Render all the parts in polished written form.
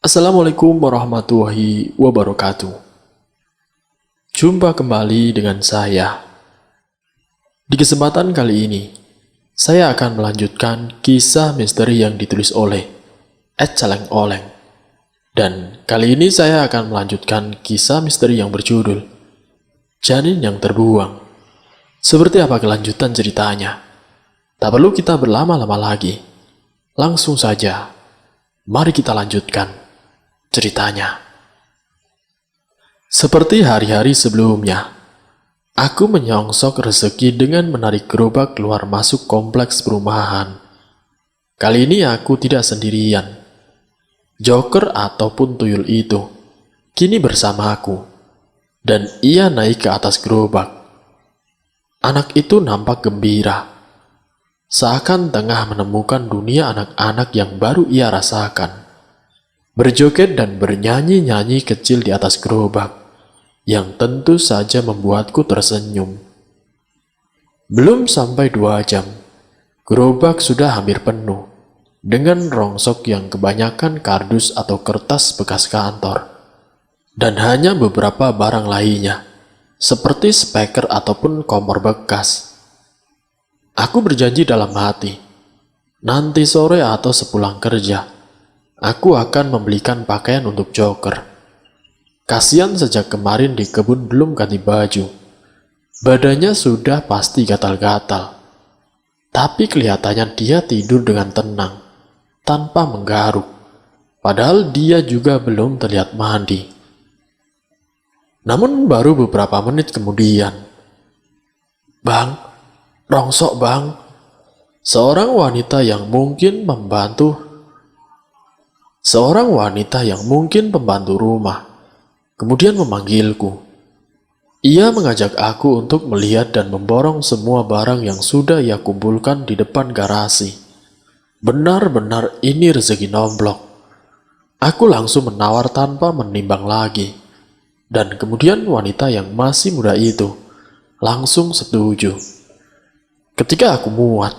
Assalamualaikum warahmatullahi wabarakatuh. Jumpa kembali dengan saya. Di kesempatan kali ini, saya akan melanjutkan kisah misteri yang ditulis oleh Ed Celeng Oleng. Dan kali ini saya akan melanjutkan kisah misteri yang berjudul Janin yang Terbuang. Seperti apa kelanjutan ceritanya? Tak perlu kita berlama-lama lagi. Langsung saja, mari kita lanjutkan ceritanya. Seperti hari-hari sebelumnya, aku menyongsong rezeki dengan menarik gerobak keluar masuk kompleks perumahan. Kali ini aku tidak sendirian. Joker ataupun tuyul itu kini bersamaku, dan ia naik ke atas gerobak. Anak itu nampak gembira, seakan tengah menemukan dunia anak-anak yang baru ia rasakan. Berjoget dan bernyanyi-nyanyi kecil di atas gerobak, yang tentu saja membuatku tersenyum. Belum sampai 2 jam, gerobak sudah hampir penuh, dengan rongsok yang kebanyakan kardus atau kertas bekas kantor, dan hanya beberapa barang lainnya, seperti speaker ataupun kompor bekas. Aku berjanji dalam hati, nanti sore atau sepulang kerja, aku akan membelikan pakaian untuk Joker. Kasihan sejak kemarin di kebun belum ganti baju. Badannya sudah pasti gatal-gatal. Tapi kelihatannya dia tidur dengan tenang, tanpa menggaruk. Padahal dia juga belum terlihat mandi. Namun baru beberapa menit kemudian, "Bang, rongsok bang." Seorang wanita yang mungkin pembantu rumah, kemudian memanggilku. Ia mengajak aku untuk melihat dan memborong semua barang yang sudah ia kumpulkan di depan garasi. Benar-benar ini rezeki nomblok. Aku langsung menawar tanpa menimbang lagi. Dan kemudian wanita yang masih muda itu langsung setuju. Ketika aku muat,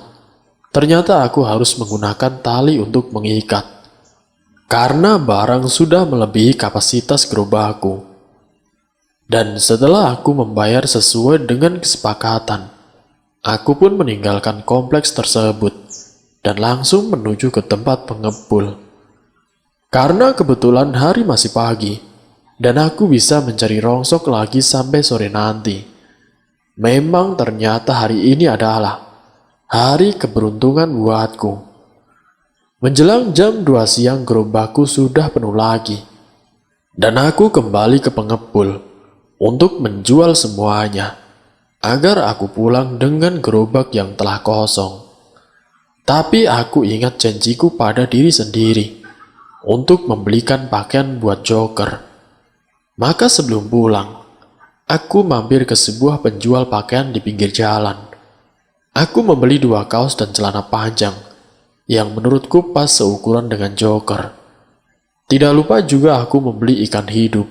ternyata aku harus menggunakan tali untuk mengikat, karena barang sudah melebihi kapasitas gerobakku. Dan setelah aku membayar sesuai dengan kesepakatan, aku pun meninggalkan kompleks tersebut dan langsung menuju ke tempat pengepul. Karena kebetulan hari masih pagi, dan aku bisa mencari rongsok lagi sampai sore nanti. Memang ternyata hari ini adalah hari keberuntungan buatku. Menjelang jam 2 siang gerobakku sudah penuh lagi, dan aku kembali ke pengepul untuk menjual semuanya, agar aku pulang dengan gerobak yang telah kosong. Tapi aku ingat janjiku pada diri sendiri untuk membelikan pakaian buat Joker. Maka sebelum pulang, aku mampir ke sebuah penjual pakaian di pinggir jalan. Aku membeli 2 kaos dan celana panjang, yang menurutku pas seukuran dengan Joker. Tidak lupa juga aku membeli ikan hidup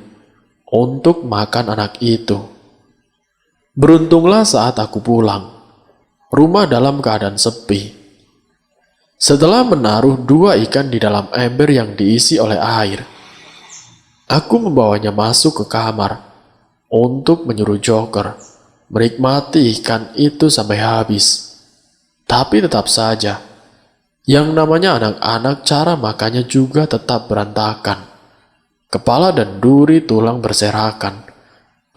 untuk makan anak itu. Beruntunglah saat aku pulang, rumah dalam keadaan sepi. Setelah menaruh 2 ikan di dalam ember yang diisi oleh air, aku membawanya masuk ke kamar untuk menyuruh Joker menikmati ikan itu sampai habis. Tapi tetap saja, yang namanya anak-anak cara makannya juga tetap berantakan. Kepala dan duri tulang berserakan.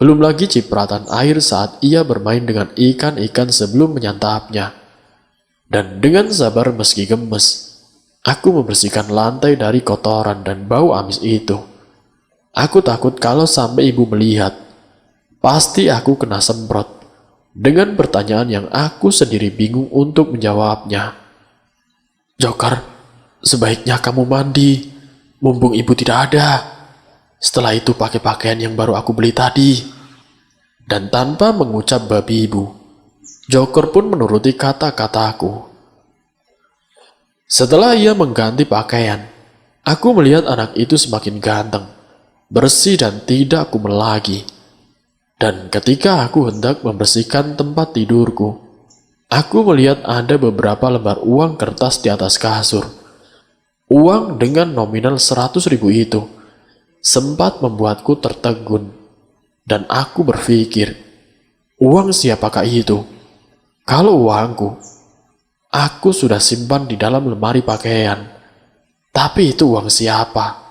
Belum lagi cipratan air saat ia bermain dengan ikan-ikan sebelum menyantapnya. Dan dengan sabar meski gemes, aku membersihkan lantai dari kotoran dan bau amis itu. Aku takut kalau sampai ibu melihat, pasti aku kena semprot dengan pertanyaan yang aku sendiri bingung untuk menjawabnya. "Joker, sebaiknya kamu mandi, mumpung ibu tidak ada. Setelah itu pakai pakaian yang baru aku beli tadi." Dan tanpa mengucap babi ibu, Joker pun menuruti kata-kataku. Setelah ia mengganti pakaian, aku melihat anak itu semakin ganteng, bersih dan tidak kumel lagi. Dan ketika aku hendak membersihkan tempat tidurku, aku melihat ada beberapa lembar uang kertas di atas kasur. Uang dengan nominal 100.000 itu sempat membuatku tertegun, dan aku berpikir, uang siapakah itu? Kalau uangku, aku sudah simpan di dalam lemari pakaian. Tapi itu uang siapa?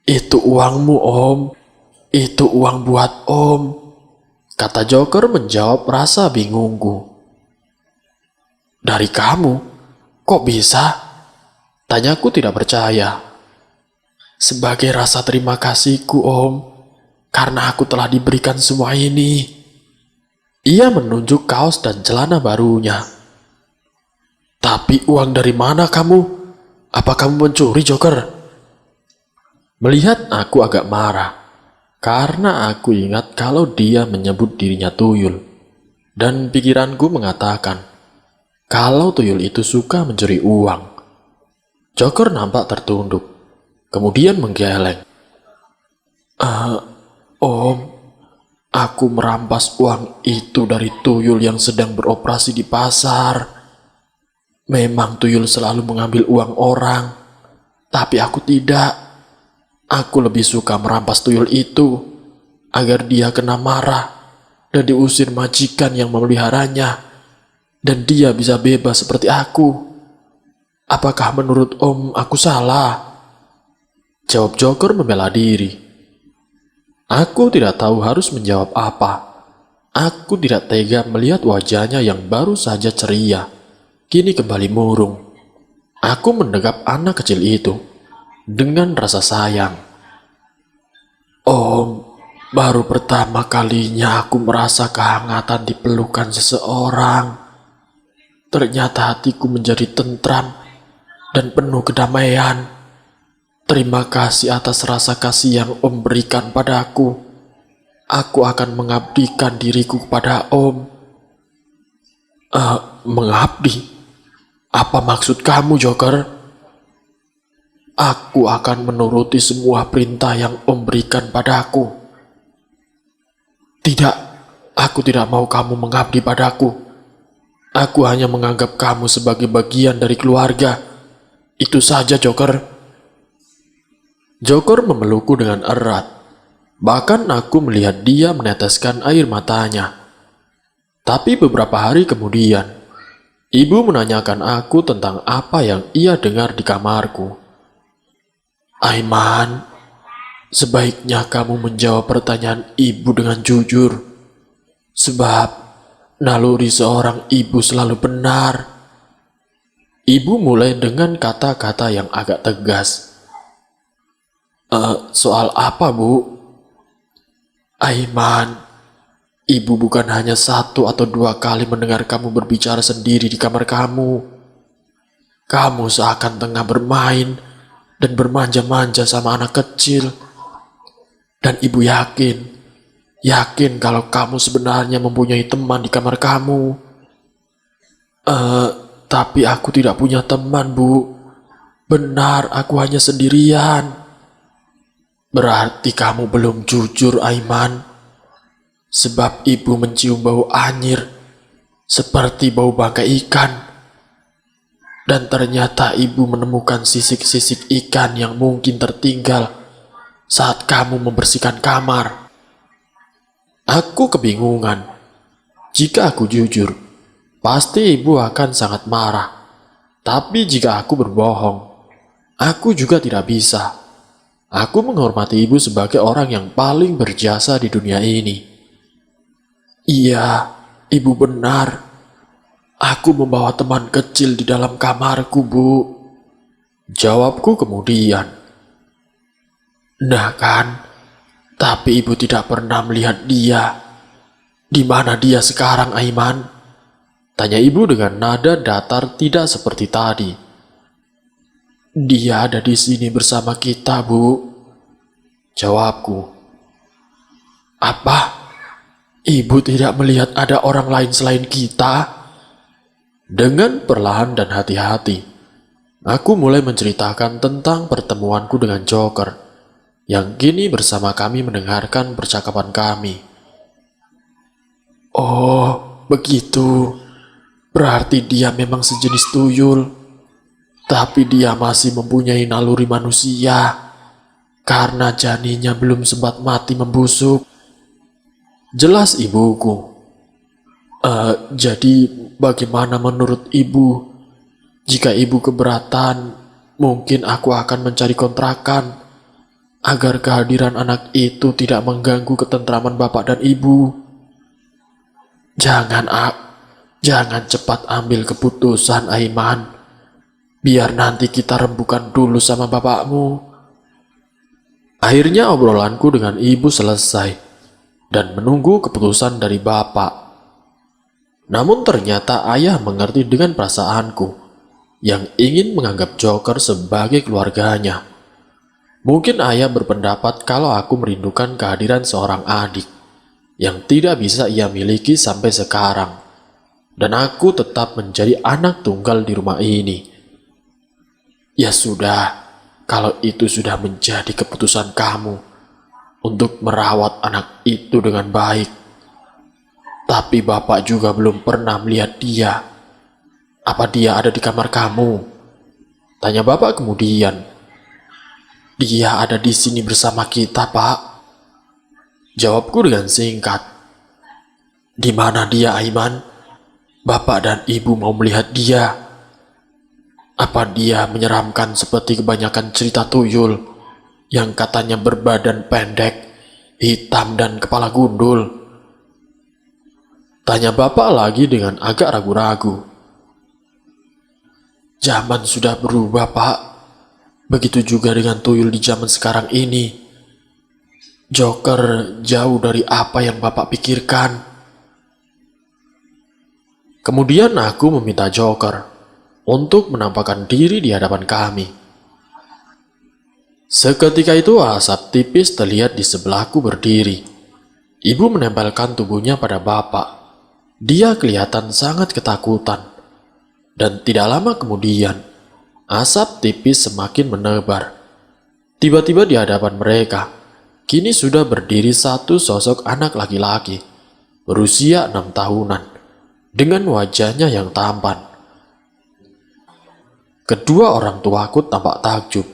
Itu uangmu, Om. Itu uang buat Om, kata Joker menjawab rasa bingungku. Dari kamu? Kok bisa? Tanyaku tidak percaya. Sebagai rasa terima kasihku, Om, karena aku telah diberikan semua ini. Ia menunjuk kaos dan celana barunya. Tapi uang dari mana kamu? Apa kamu mencuri, Joker? Melihat aku agak marah, karena aku ingat kalau dia menyebut dirinya tuyul. Dan pikiranku mengatakan, kalau tuyul itu suka mencuri uang. Joker nampak tertunduk, kemudian menggeleng. Om, aku merampas uang itu dari tuyul yang sedang beroperasi di pasar. Memang tuyul selalu mengambil uang orang, tapi aku tidak. Aku lebih suka merampas tuyul itu agar dia kena marah dan diusir majikan yang memeliharanya, dan dia bisa bebas seperti aku. Apakah menurut Om aku salah? Jawab Joker membela diri. Aku tidak tahu harus menjawab apa. Aku tidak tega melihat wajahnya yang baru saja ceria, kini kembali murung. Aku mendekap anak kecil itu dengan rasa sayang. Om, baru pertama kalinya aku merasa kehangatan di pelukan seseorang. Ternyata hatiku menjadi tentram dan penuh kedamaian. Terima kasih atas rasa kasih yang Om berikan padaku. Aku akan mengabdikan diriku kepada Om. Mengabdi? Apa maksud kamu, Joker? Aku akan menuruti semua perintah yang Om berikan padaku. Tidak, aku tidak mau kamu mengabdi padaku. Aku hanya menganggap kamu sebagai bagian dari keluarga. Itu saja, Joker. Joker memelukku dengan erat. Bahkan aku melihat dia meneteskan air matanya. Tapi beberapa hari kemudian, ibu menanyakan aku tentang apa yang ia dengar di kamarku. Aiman, sebaiknya kamu menjawab pertanyaan ibu dengan jujur. Sebab naluri seorang ibu selalu benar. Ibu mulai dengan kata-kata yang agak tegas. Soal apa, Bu? Aiman, ibu bukan hanya 1 atau 2 kali mendengar kamu berbicara sendiri di kamar kamu. Kamu seakan tengah bermain dan bermanja-manja sama anak kecil. Dan ibu yakin kalau kamu sebenarnya mempunyai teman di kamar kamu. Tapi aku tidak punya teman, Bu. Benar, aku hanya sendirian. Berarti kamu belum jujur, Aiman. Sebab ibu mencium bau anyir, seperti bau bangkai ikan. Dan ternyata ibu menemukan sisik-sisik ikan yang mungkin tertinggal saat kamu membersihkan kamar. Aku kebingungan. Jika aku jujur, pasti ibu akan sangat marah. Tapi jika aku berbohong, aku juga tidak bisa. Aku menghormati ibu sebagai orang yang paling berjasa di dunia ini. Iya, ibu benar. Aku membawa teman kecil di dalam kamarku, Bu. Jawabku kemudian. Nah kan, tapi ibu tidak pernah melihat dia. Di mana dia sekarang, Aiman? Tanya ibu dengan nada datar tidak seperti tadi. Dia ada di sini bersama kita, Bu. Jawabku. Apa? Ibu tidak melihat ada orang lain selain kita? Dengan perlahan dan hati-hati, aku mulai menceritakan tentang pertemuanku dengan Joker, yang kini bersama kami mendengarkan percakapan kami. Oh, begitu. Berarti dia memang sejenis tuyul. Tapi dia masih mempunyai naluri manusia karena janinnya belum sempat mati membusuk. Jelas ibuku. Jadi bagaimana menurut ibu? Jika ibu keberatan, mungkin aku akan mencari kontrakan agar kehadiran anak itu tidak mengganggu ketentraman bapak dan ibu. Jangan cepat ambil keputusan, Aiman. Biar nanti kita rembukan dulu sama bapakmu. Akhirnya obrolanku dengan ibu selesai dan menunggu keputusan dari bapak. Namun ternyata ayah mengerti dengan perasaanku yang ingin menganggap Joker sebagai keluarganya. Mungkin ayah berpendapat kalau aku merindukan kehadiran seorang adik yang tidak bisa ia miliki sampai sekarang. Dan aku tetap menjadi anak tunggal di rumah ini. Ya sudah, kalau itu sudah menjadi keputusan kamu untuk merawat anak itu dengan baik. Tapi bapak juga belum pernah melihat dia. Apa dia ada di kamar kamu? Tanya bapak kemudian. Dia ada di sini bersama kita, Pak. Jawabku dengan singkat. Di mana dia, Aiman? Bapak dan ibu mau melihat dia. Apa dia menyeramkan seperti kebanyakan cerita tuyul yang katanya berbadan pendek, hitam dan kepala gundul? Tanya bapak lagi dengan agak ragu-ragu. Zaman sudah berubah, Pak. Begitu juga dengan tuyul di zaman sekarang ini. Joker jauh dari apa yang bapak pikirkan. Kemudian aku meminta Joker untuk menampakkan diri di hadapan kami. Seketika itu asap tipis terlihat di sebelahku berdiri. Ibu menempelkan tubuhnya pada bapak. Dia kelihatan sangat ketakutan. Dan tidak lama kemudian, asap tipis semakin menebar. Tiba-tiba di hadapan mereka, kini sudah berdiri satu sosok anak laki-laki, berusia 6 tahunan, dengan wajahnya yang tampan. Kedua orang tuaku tampak takjub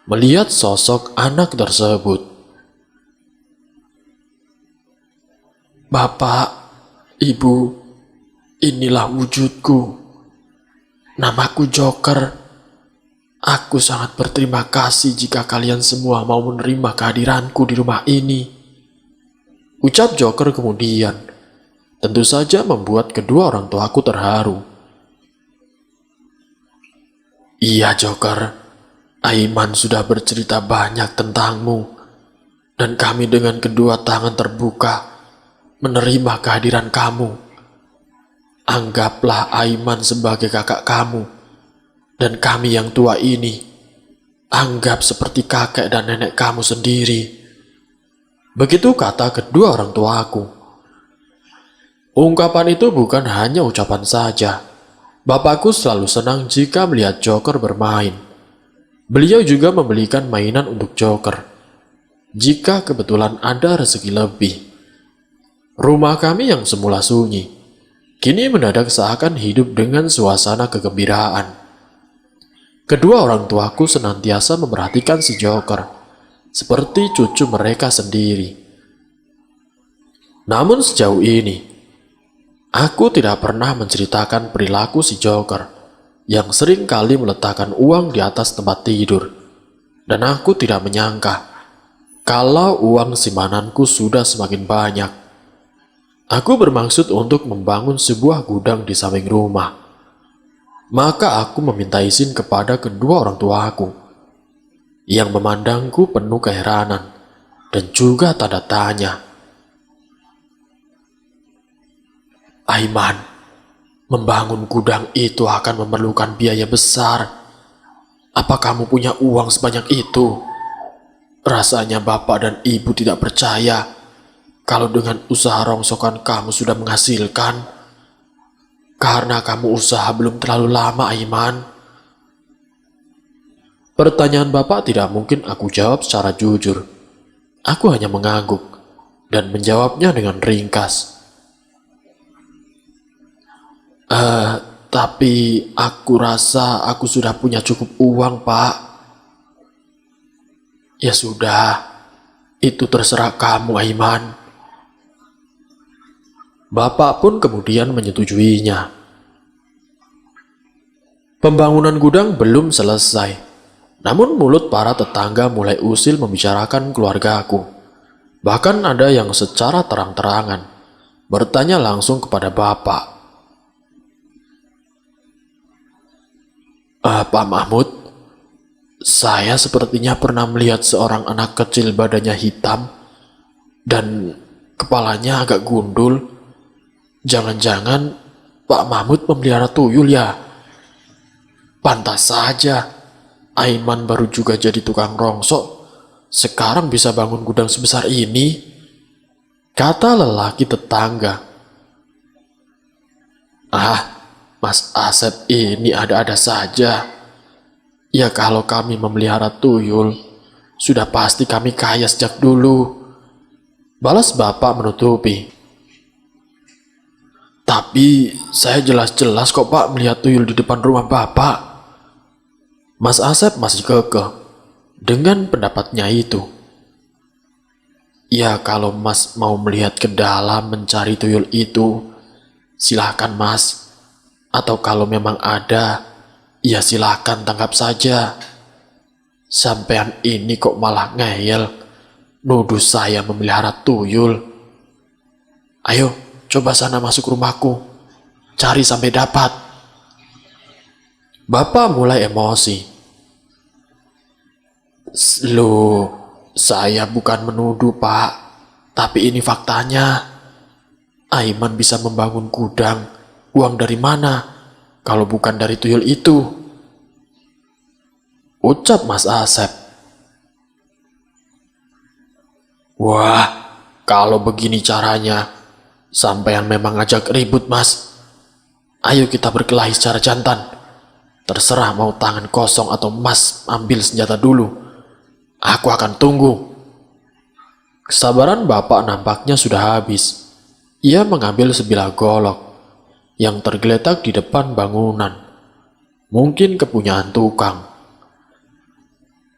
melihat sosok anak tersebut. Bapak, Ibu, inilah wujudku. Namaku Joker. Aku sangat berterima kasih jika kalian semua mau menerima kehadiranku di rumah ini. Ucap Joker kemudian. Tentu saja membuat kedua orang tuaku terharu. Iya Joker, Aiman sudah bercerita banyak tentangmu. Dan kami dengan kedua tangan terbuka menerima kehadiran kamu. Anggaplah Aiman sebagai kakak kamu, dan kami yang tua ini anggap seperti kakek dan nenek kamu sendiri. Begitu kata kedua orang tuaku. Ungkapan itu bukan hanya ucapan saja. Bapakku selalu senang jika melihat Joker bermain. Beliau juga membelikan mainan untuk Joker jika kebetulan ada rezeki lebih. Rumah kami yang semula sunyi, kini mendadak seakan hidup dengan suasana kegembiraan. Kedua orang tuaku senantiasa memperhatikan si Joker, seperti cucu mereka sendiri. Namun sejauh ini, aku tidak pernah menceritakan perilaku si Joker, yang sering kali meletakkan uang di atas tempat tidur. Dan aku tidak menyangka, kalau uang simpanan sudah semakin banyak. Aku bermaksud untuk membangun sebuah gudang di samping rumah. Maka aku meminta izin kepada kedua orang tuaku, yang memandangku penuh keheranan dan juga tanda tanya. Aiman, membangun gudang itu akan memerlukan biaya besar. Apa kamu punya uang sebanyak itu? Rasanya bapak dan ibu tidak percaya kalau dengan usaha rongsokan kamu sudah menghasilkan. Karena kamu usaha belum terlalu lama, Aiman. Pertanyaan bapak tidak mungkin aku jawab secara jujur. Aku hanya mengangguk dan menjawabnya dengan ringkas. Tapi aku rasa aku sudah punya cukup uang, Pak. Ya sudah, itu terserah kamu, Aiman. Bapak pun kemudian menyetujuinya. Pembangunan gudang belum selesai, namun mulut para tetangga mulai usil membicarakan keluargaku. Bahkan ada yang secara terang-terangan bertanya langsung kepada Bapak. Pak Mahmud, saya sepertinya pernah melihat seorang anak kecil badannya hitam dan kepalanya agak gundul. Jangan-jangan Pak Mahmud memelihara tuyul ya? Pantas saja, Aiman baru juga jadi tukang rongsok, sekarang bisa bangun gudang sebesar ini, kata lelaki tetangga. Mas Asep ini ada-ada saja. Ya kalau kami memelihara tuyul, sudah pasti kami kaya sejak dulu, balas Bapak menutupi. Tapi saya jelas-jelas kok Pak melihat tuyul di depan rumah Bapak. Mas Asep masih kekeh dengan pendapatnya itu. Ya kalau Mas mau melihat ke dalam mencari tuyul itu, silahkan Mas. Atau kalau memang ada, ya silahkan tangkap saja. Sampean ini kok malah ngeyel, nuduh saya memelihara tuyul. Ayo, coba sana masuk rumahku, cari sampai dapat. Bapak mulai emosi. Loh, saya bukan menuduh Pak, tapi ini faktanya. Aiman bisa membangun gudang, uang dari mana kalau bukan dari tuyul itu? Ucap Mas Asep. Wah, kalau begini caranya, sampean memang ngajak ribut Mas. Ayo kita berkelahi secara jantan. Terserah mau tangan kosong atau Mas ambil senjata dulu. Aku akan tunggu. Kesabaran Bapak nampaknya sudah habis. Ia mengambil sebilah golok yang tergeletak di depan bangunan. Mungkin kepunyaan tukang.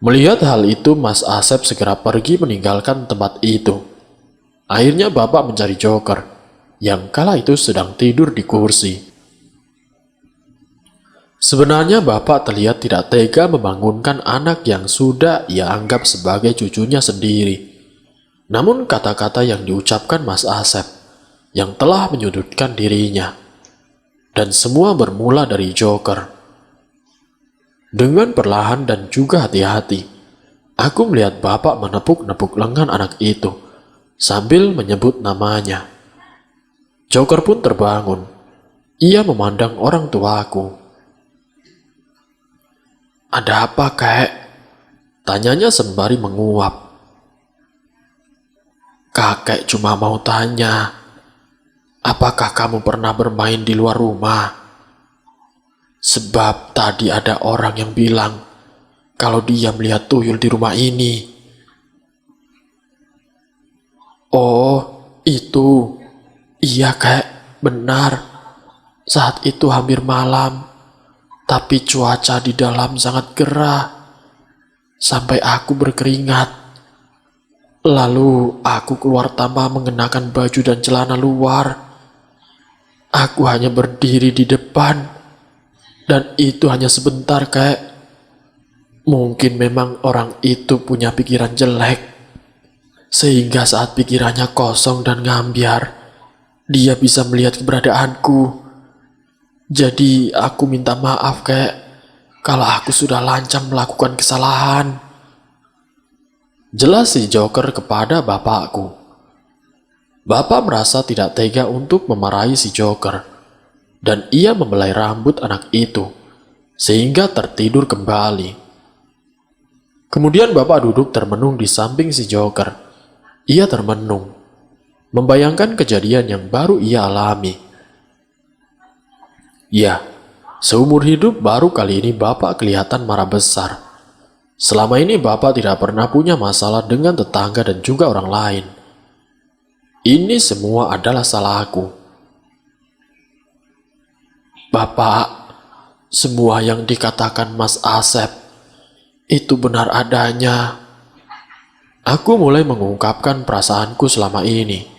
Melihat hal itu, Mas Asep segera pergi meninggalkan tempat itu. Akhirnya Bapak mencari Joker, yang kala itu sedang tidur di kursi. Sebenarnya Bapak terlihat tidak tega membangunkan anak yang sudah ia anggap sebagai cucunya sendiri. Namun kata-kata yang diucapkan Mas Asep, yang telah menyudutkan dirinya. Dan semua bermula dari Joker. Dengan perlahan dan juga hati-hati, aku melihat Bapak menepuk-nepuk lengan anak itu, sambil menyebut namanya. Joker pun terbangun. Ia memandang orang tuaku. Ada apa, Kek? Tanyanya sembari menguap. Kakek cuma mau tanya, apakah kamu pernah bermain di luar rumah? Sebab tadi ada orang yang bilang kalau dia melihat tuyul di rumah ini. Oh, itu. Iya, Kek, benar. Saat itu hampir malam. Tapi cuaca di dalam sangat gerah, sampai aku berkeringat. Lalu aku keluar tanpa mengenakan baju dan celana luar. Aku hanya berdiri di depan, dan itu hanya sebentar, Kek. Mungkin memang orang itu punya pikiran jelek, sehingga saat pikirannya kosong dan ngambiar, dia bisa melihat keberadaanku. Jadi aku minta maaf, Kek, kalau aku sudah lancang melakukan kesalahan. Jelas si Joker kepada bapakku. Bapak merasa tidak tega untuk memarahi si Joker, dan ia membelai rambut anak itu, sehingga tertidur kembali. Kemudian Bapak duduk termenung di samping si Joker. Ia termenung, membayangkan kejadian yang baru ia alami. Ya, seumur hidup baru kali ini Bapak kelihatan marah besar. Selama ini Bapak tidak pernah punya masalah dengan tetangga dan juga orang lain. Ini semua adalah salah aku. Bapak, semua yang dikatakan Mas Asep itu benar adanya. Aku mulai mengungkapkan perasaanku selama ini.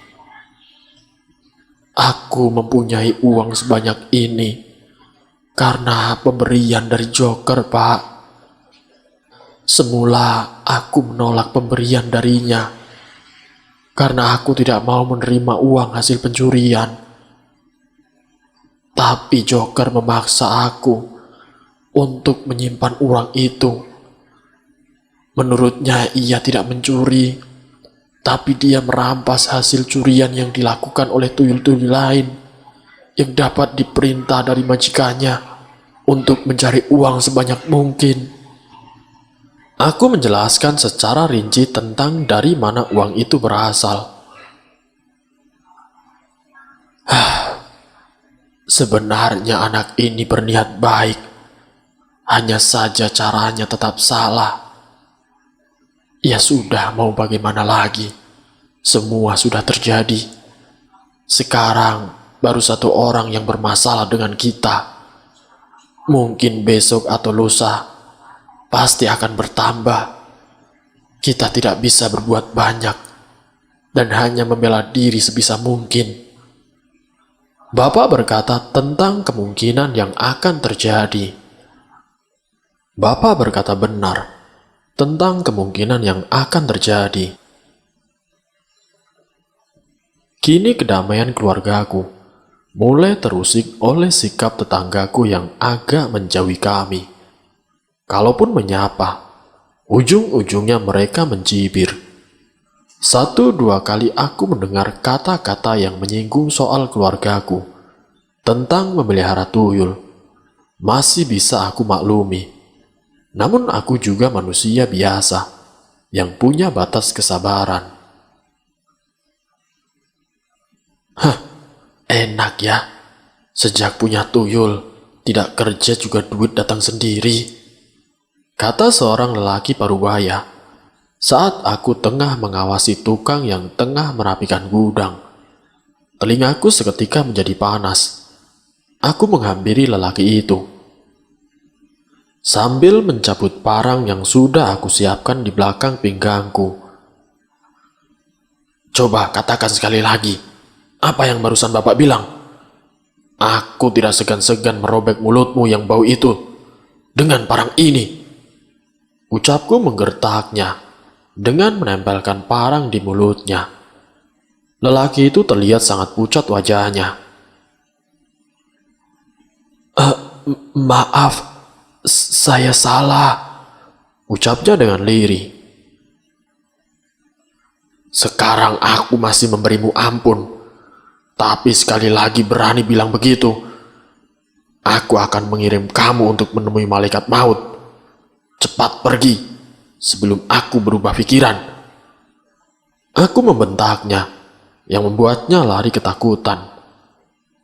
Aku mempunyai uang sebanyak ini karena pemberian dari Joker, Pak. Semula aku menolak pemberian darinya karena aku tidak mau menerima uang hasil pencurian. Tapi Joker memaksa aku untuk menyimpan uang itu. Menurutnya ia tidak mencuri, tapi dia merampas hasil curian yang dilakukan oleh tuyul-tuyul lain yang dapat diperintah dari majikannya untuk mencari uang sebanyak mungkin. Aku menjelaskan secara rinci tentang dari mana uang itu berasal. Sebenarnya anak ini berniat baik, hanya saja caranya tetap salah. Ya sudah, mau bagaimana lagi? Semua sudah terjadi. Sekarang baru satu orang yang bermasalah dengan kita. Mungkin besok atau lusa pasti akan bertambah. Kita tidak bisa berbuat banyak dan hanya membela diri sebisa mungkin. Bapak berkata tentang kemungkinan yang akan terjadi. Bapak berkata benar tentang kemungkinan yang akan terjadi. Kini kedamaian keluargaku mulai terusik oleh sikap tetanggaku yang agak menjauhi kami. Kalaupun menyapa, ujung-ujungnya mereka mencibir. 1-2 kali aku mendengar kata-kata yang menyinggung soal keluargaku tentang memelihara tuyul. Masih bisa aku maklumi. Namun aku juga manusia biasa yang punya batas kesabaran. Enak ya. Sejak punya tuyul, tidak kerja juga duit datang sendiri, kata seorang lelaki parubaya saat aku tengah mengawasi tukang yang tengah merapikan gudang. Telingaku seketika menjadi panas. Aku menghampiri lelaki itu sambil mencabut parang yang sudah aku siapkan di belakang pinggangku. Coba katakan sekali lagi, apa yang barusan Bapak bilang? Aku tidak segan-segan merobek mulutmu yang bau itu dengan parang ini. Ucapku menggertaknya dengan menempelkan parang di mulutnya. Lelaki itu terlihat sangat pucat wajahnya. Maaf, saya salah, ucapnya dengan lirih. Sekarang aku masih memberimu ampun, tapi sekali lagi berani bilang begitu, aku akan mengirim kamu untuk menemui malaikat maut. Cepat pergi, sebelum aku berubah pikiran. Aku membentaknya, yang membuatnya lari ketakutan.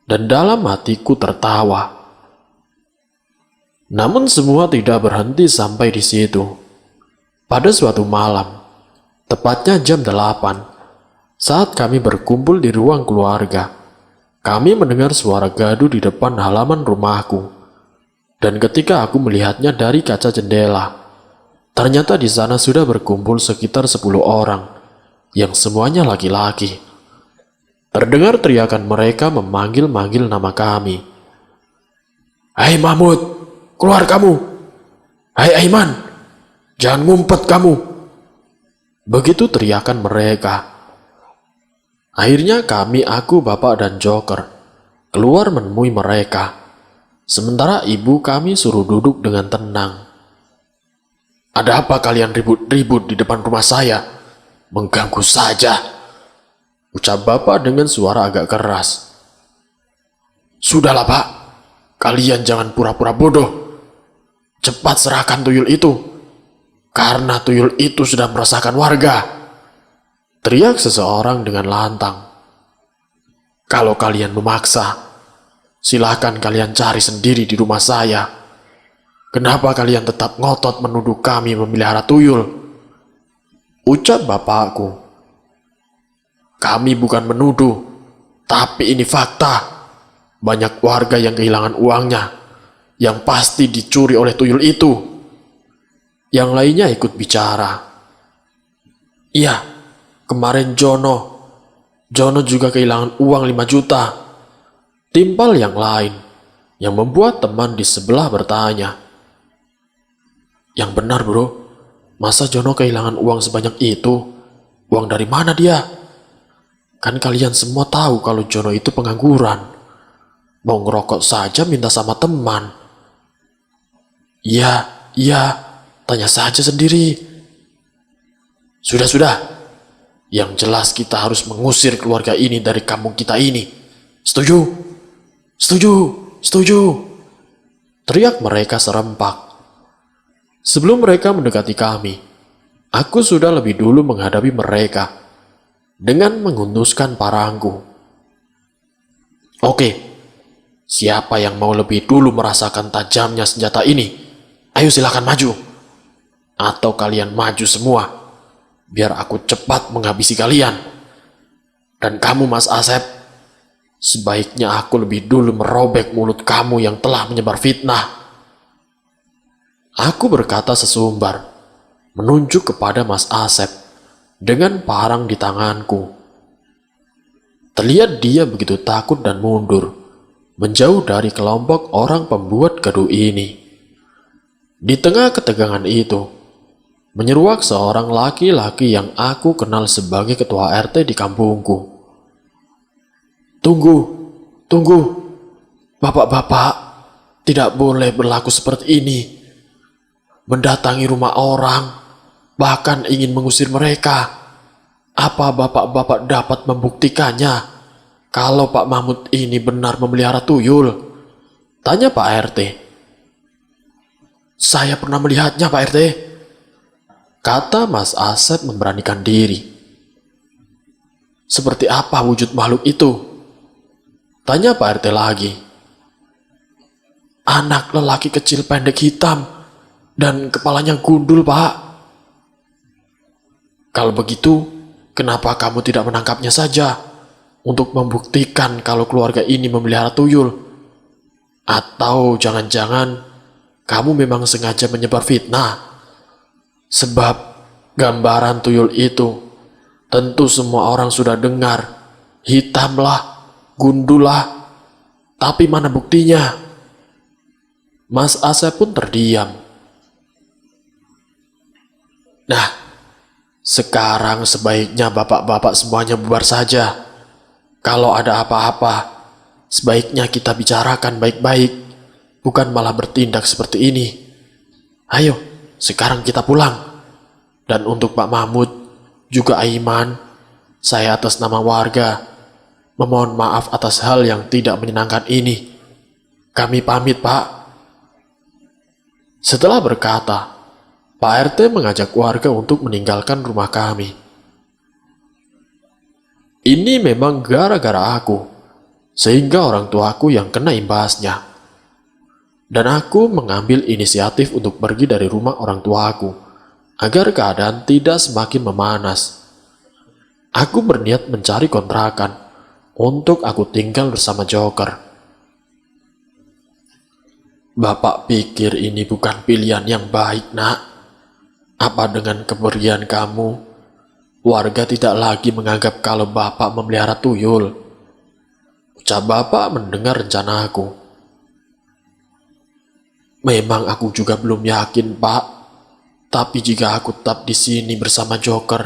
Dan dalam hatiku tertawa. Namun semua tidak berhenti sampai di situ. Pada suatu malam, tepatnya jam 8, saat kami berkumpul di ruang keluarga, kami mendengar suara gaduh di depan halaman rumahku. Dan ketika aku melihatnya dari kaca jendela, ternyata di sana sudah berkumpul sekitar 10 orang, yang semuanya laki-laki. Terdengar teriakan mereka memanggil-manggil nama kami. "Hai Mahmud! Keluar kamu! Hai Aiman! Jangan ngumpet kamu!" Begitu teriakan mereka. Akhirnya aku, Bapak, dan Joker keluar menemui mereka. Sementara ibu kami suruh duduk dengan tenang. "Ada apa kalian ribut-ribut di depan rumah saya? Mengganggu saja," ucap Bapak dengan suara agak keras. "Sudahlah Pak, kalian jangan pura-pura bodoh. Cepat serahkan tuyul itu, karena tuyul itu sudah meresahkan warga," teriak seseorang dengan lantang. "Kalau kalian memaksa, silahkan kalian cari sendiri di rumah saya. Kenapa kalian tetap ngotot menuduh kami memelihara tuyul?" ucap bapakku. "Kami bukan menuduh, tapi ini fakta. Banyak warga yang kehilangan uangnya, yang pasti dicuri oleh tuyul itu. Yang lainnya ikut bicara. Iya, kemarin Jono juga kehilangan uang 5 juta. Timpal yang lain, yang membuat teman di sebelah bertanya. Yang benar bro, masa Jono kehilangan uang sebanyak itu? Uang dari mana dia? Kan kalian semua tahu kalau Jono itu pengangguran. Mau ngerokok saja minta sama teman. Iya, tanya saja sendiri. Sudah. Yang jelas kita harus mengusir keluarga ini dari kampung kita ini. Setuju? Setuju. Teriak mereka serempak. Sebelum mereka mendekati kami, aku sudah lebih dulu menghadapi mereka dengan menghunuskan parangku. Oke, siapa yang mau lebih dulu merasakan tajamnya senjata ini? Ayo silakan maju. Atau kalian maju semua, biar aku cepat menghabisi kalian. Dan kamu Mas Asep, sebaiknya aku lebih dulu merobek mulut kamu yang telah menyebar fitnah. Aku berkata sesumbar, menunjuk kepada Mas Asep dengan parang di tanganku. Terlihat dia begitu takut dan mundur, menjauh dari kelompok orang pembuat gaduh ini. Di tengah ketegangan itu, menyeruak seorang laki-laki yang aku kenal sebagai ketua RT di kampungku. Tunggu, bapak-bapak, tidak boleh berlaku seperti ini. Mendatangi rumah orang, bahkan ingin mengusir mereka. Apa bapak-bapak dapat membuktikannya kalau Pak Mahmud ini benar memelihara tuyul? Tanya Pak RT. Saya pernah melihatnya Pak RT, kata Mas Asep memberanikan diri. Seperti apa wujud makhluk itu? Tanya Pak RT lagi. Anak lelaki kecil pendek hitam dan kepalanya gundul Pak. Kalau begitu, kenapa kamu tidak menangkapnya saja untuk membuktikan kalau keluarga ini memelihara tuyul? Atau jangan-jangan kamu memang sengaja menyebar fitnah? Sebab gambaran tuyul itu tentu semua orang sudah dengar. Hitamlah, gundulah, tapi mana buktinya? Mas Asep pun terdiam. Nah, sekarang sebaiknya bapak-bapak semuanya bubar saja. Kalau ada apa-apa, sebaiknya kita bicarakan baik-baik, bukan malah bertindak seperti ini. Ayo, sekarang kita pulang. Dan untuk Pak Mahmud, juga Aiman, saya atas nama warga memohon maaf atas hal yang tidak menyenangkan ini. Kami pamit, Pak. Setelah berkata, Pak RT mengajak warga untuk meninggalkan rumah kami. Ini memang gara-gara aku, sehingga orang tuaku yang kena imbasnya. Dan aku mengambil inisiatif untuk pergi dari rumah orang tuaku, agar keadaan tidak semakin memanas. Aku berniat mencari kontrakan untuk aku tinggal bersama Joker. Bapak pikir ini bukan pilihan yang baik, nak. Apa dengan kepergian kamu, warga tidak lagi menganggap kalau bapak memelihara tuyul? Ucap bapak mendengar rencanaku. Memang aku juga belum yakin, Pak. Tapi jika aku tetap di sini bersama Joker,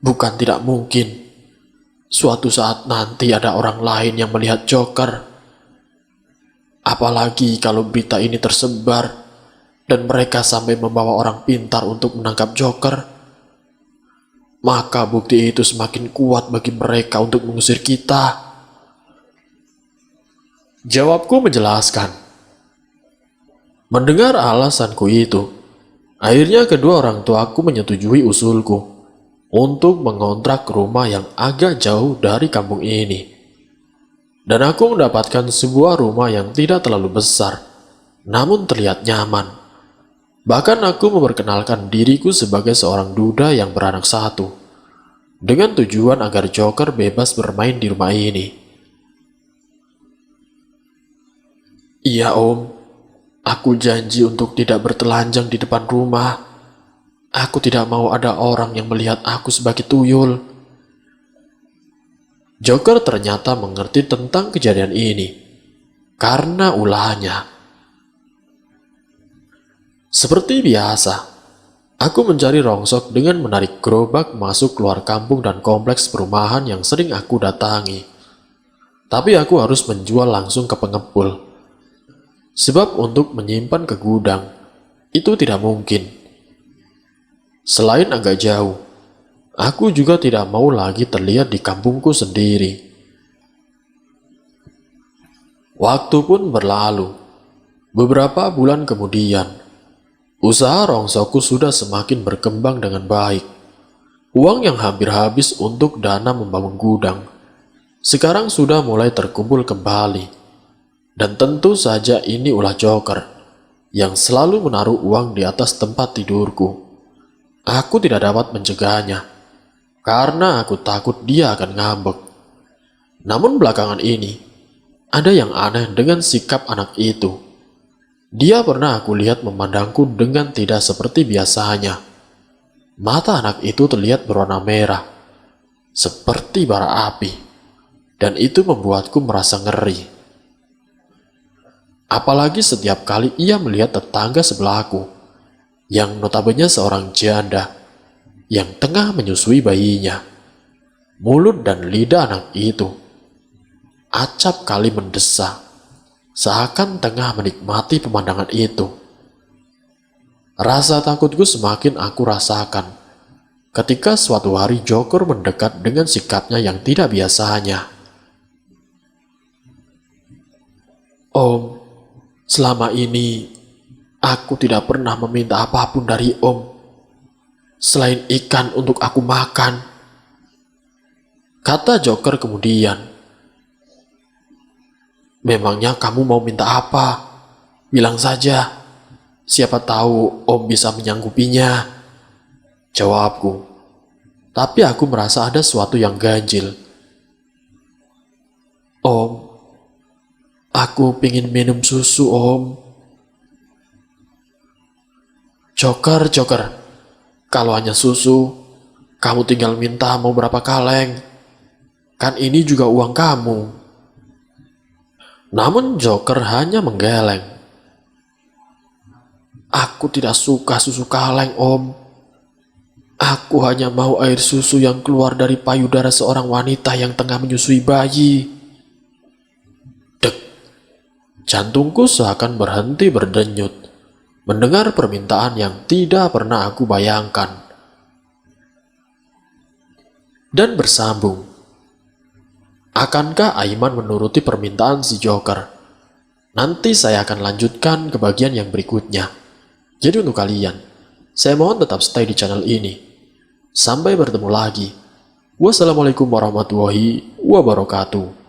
bukan tidak mungkin suatu saat nanti ada orang lain yang melihat Joker. Apalagi kalau berita ini tersebar dan mereka sampai membawa orang pintar untuk menangkap Joker, maka bukti itu semakin kuat bagi mereka untuk mengusir kita. Jawabku menjelaskan. Mendengar alasanku itu, akhirnya kedua orang tuaku menyetujui usulku untuk mengontrak rumah yang agak jauh dari kampung ini. Dan aku mendapatkan sebuah rumah yang tidak terlalu besar, namun terlihat nyaman. Bahkan aku memperkenalkan diriku sebagai seorang duda yang beranak satu, dengan tujuan agar Joker bebas bermain di rumah ini. Iya om, aku janji untuk tidak bertelanjang di depan rumah. Aku tidak mau ada orang yang melihat aku sebagai tuyul. Joker ternyata mengerti tentang kejadian ini karena ulahnya. Seperti biasa, aku mencari rongsok dengan menarik gerobak masuk keluar kampung dan kompleks perumahan yang sering aku datangi. Tapi aku harus menjual langsung ke pengepul. Sebab untuk menyimpan ke gudang, itu tidak mungkin. Selain agak jauh, aku juga tidak mau lagi terlihat di kampungku sendiri. Waktu pun berlalu. Beberapa bulan kemudian, usaha rongsokku sudah semakin berkembang dengan baik. Uang yang hampir habis untuk dana membangun gudang sekarang sudah mulai terkumpul kembali. Dan tentu saja ini ulah Joker yang selalu menaruh uang di atas tempat tidurku. Aku tidak dapat mencegahnya karena aku takut dia akan ngambek. Namun belakangan ini ada yang aneh dengan sikap anak itu. Dia pernah aku lihat memandangku dengan tidak seperti biasanya. Mata anak itu terlihat berwarna merah, seperti bara api. Dan itu membuatku merasa ngeri. Apalagi setiap kali ia melihat tetangga sebelahku, yang notabene seorang janda, yang tengah menyusui bayinya. Mulut dan lidah anak itu acap kali mendesak, seakan tengah menikmati pemandangan itu. Rasa takutku semakin aku rasakan ketika suatu hari Joker mendekat dengan sikapnya yang tidak biasanya. Om, selama ini aku tidak pernah meminta apapun dari Om, selain ikan untuk aku makan, kata Joker kemudian. Memangnya kamu mau minta apa? Bilang saja, siapa tahu Om bisa menyanggupinya, jawabku. Tapi aku merasa ada sesuatu yang ganjil. Om, aku pingin minum susu, Om. Joker, kalau hanya susu, kamu tinggal minta mau berapa kaleng. Kan ini juga uang kamu. Namun Joker hanya menggeleng. Aku tidak suka susu kaleng, Om. Aku hanya mau air susu yang keluar dari payudara seorang wanita yang tengah menyusui bayi. Dek, jantungku seakan berhenti berdenyut mendengar permintaan yang tidak pernah aku bayangkan. Dan bersambung. Akankah Aiman menuruti permintaan si Joker? Nanti saya akan lanjutkan ke bagian yang berikutnya. Jadi untuk kalian, saya mohon tetap stay di channel ini. Sampai bertemu lagi. Wassalamualaikum warahmatullahi wabarakatuh.